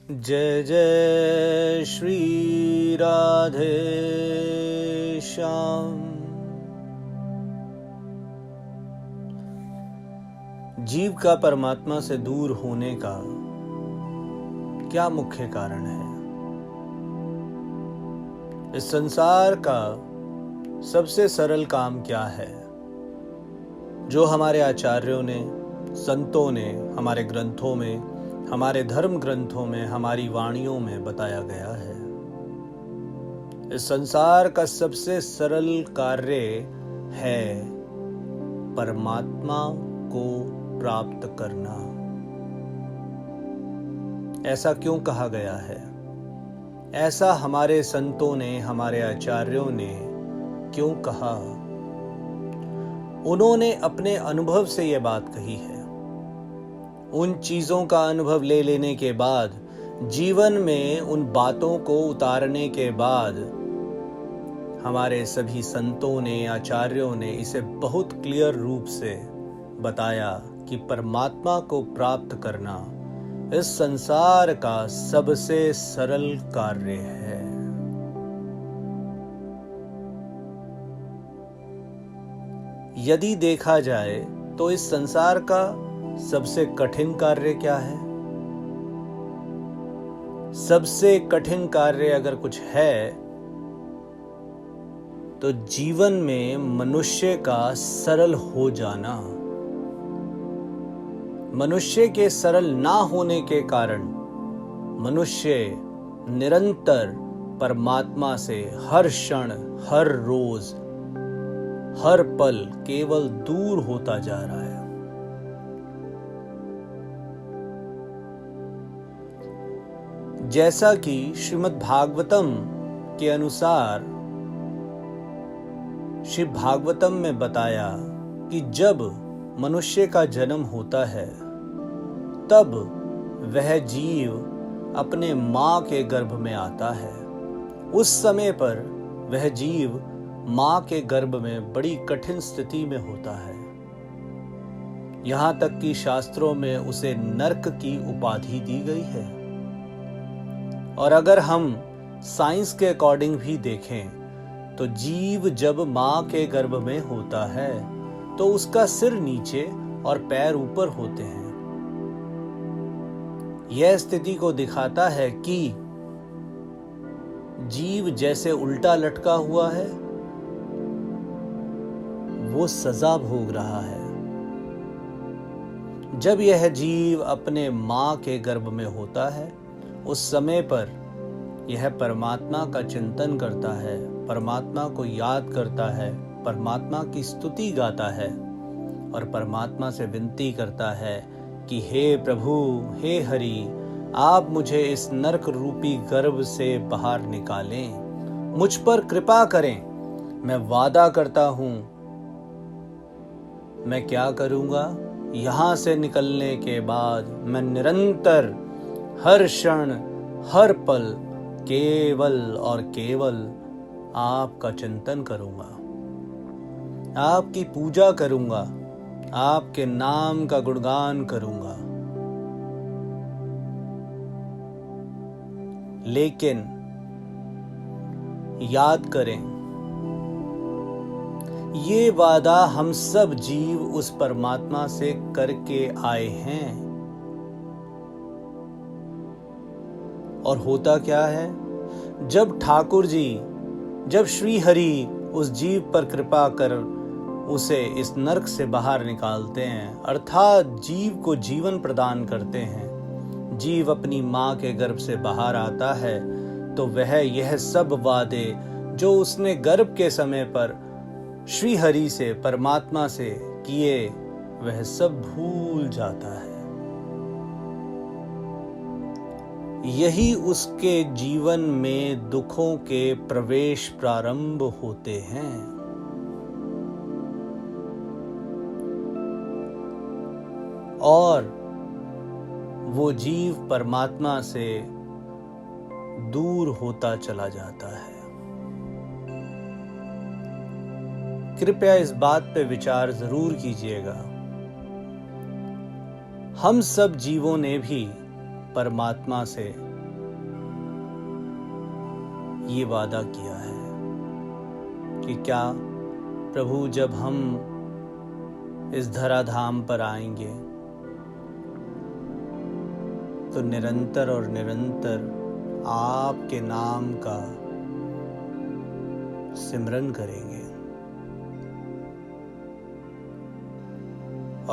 जय जय श्री राधे श्याम। जीव का परमात्मा से दूर होने का क्या मुख्य कारण है? इस संसार का सबसे सरल काम क्या है जो हमारे आचार्यों ने, संतों ने, हमारे ग्रंथों में, हमारे धर्म ग्रंथों में, हमारी वाणियों में बताया गया है? इस संसार का सबसे सरल कार्य है परमात्मा को प्राप्त करना। ऐसा क्यों कहा गया है? ऐसा हमारे संतों ने, हमारे आचार्यों ने क्यों कहा? उन्होंने अपने अनुभव से यह बात कही है। उन चीजों का अनुभव ले लेने के बाद, जीवन में उन बातों को उतारने के बाद, हमारे सभी संतों ने, आचार्यों ने इसे बहुत क्लियर रूप से बताया कि परमात्मा को प्राप्त करना इस संसार का सबसे सरल कार्य है। यदि देखा जाए तो इस संसार का सबसे कठिन कार्य क्या है? सबसे कठिन कार्य अगर कुछ है तो जीवन में मनुष्य का सरल हो जाना। मनुष्य के सरल ना होने के कारण मनुष्य निरंतर परमात्मा से हर क्षण, हर रोज, हर पल केवल दूर होता जा रहा है। जैसा कि श्रीमद् भागवतम के अनुसार, श्री भागवतम में बताया कि जब मनुष्य का जन्म होता है तब वह जीव अपने मां के गर्भ में आता है। उस समय पर वह जीव मां के गर्भ में बड़ी कठिन स्थिति में होता है। यहां तक कि शास्त्रों में उसे नरक की उपाधि दी गई है। और अगर हम साइंस के अकॉर्डिंग भी देखें तो जीव जब मां के गर्भ में होता है तो उसका सिर नीचे और पैर ऊपर होते हैं। यह स्थिति को दिखाता है कि जीव जैसे उल्टा लटका हुआ है, वो सजा भोग रहा है। जब यह जीव अपने मां के गर्भ में होता है उस समय पर यह परमात्मा का चिंतन करता है, परमात्मा को याद करता है, परमात्मा की स्तुति गाता है और परमात्मा से विनती करता है कि हे प्रभु, हे हरि, आप मुझे इस नरक रूपी गर्भ से बाहर निकालें, मुझ पर कृपा करें। मैं वादा करता हूं, मैं क्या करूंगा, यहां से निकलने के बाद मैं निरंतर हर क्षण, हर पल केवल और केवल आपका चिंतन करूंगा, आपकी पूजा करूंगा, आपके नाम का गुणगान करूंगा। लेकिन याद करें, ये वादा हम सब जीव उस परमात्मा से करके आए हैं। और होता क्या है, जब ठाकुर जी, जब श्री हरि उस जीव पर कृपा कर उसे इस नरक से बाहर निकालते हैं, अर्थात जीव को जीवन प्रदान करते हैं, जीव अपनी मां के गर्भ से बाहर आता है, तो वह यह सब वादे जो उसने गर्भ के समय पर श्री हरि से, परमात्मा से किए, वह सब भूल जाता है। यही उसके जीवन में दुखों के प्रवेश प्रारंभ होते हैं। और वो जीव परमात्मा से दूर होता चला जाता है। कृपया इस बात पे विचार जरूर कीजिएगा। हम सब जीवों ने भी परमात्मा से ये वादा किया है कि क्या प्रभु जब हम इस धराधाम पर आएंगे तो निरंतर और निरंतर आपके नाम का सिमरन करेंगे।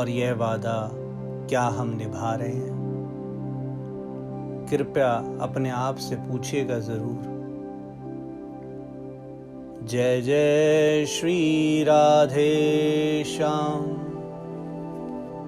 और यह वादा क्या हम निभा रहे हैं? कृपया अपने आप से पूछिएगा जरूर। जय जय श्री राधे श्याम।